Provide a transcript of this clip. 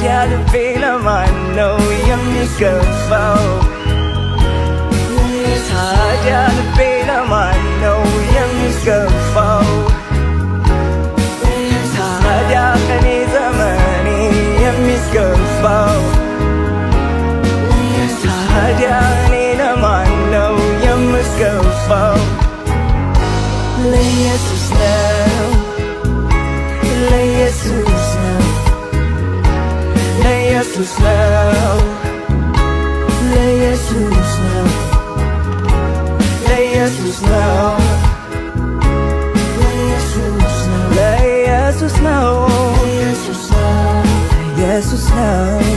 ታዲያ ልቤ ለማን ነው የሚገባው? ታዲያ ልቤ ለማን ነው የሚገባው? ታዲያ ከኔ ዘመኔ የሚገባው? ታዲያ እኔ ለማን ነው የምገባው? ለኢየሱስ ነው፣ ለኢየሱስ ነው፣ ለኢየሱስ ነው፣ ለኢየሱስ ነው፣ ለኢየሱስ ነው፣ ለኢየሱስ ነው፣ ለኢየሱስ ነው፣ ለኢየሱስ ነው።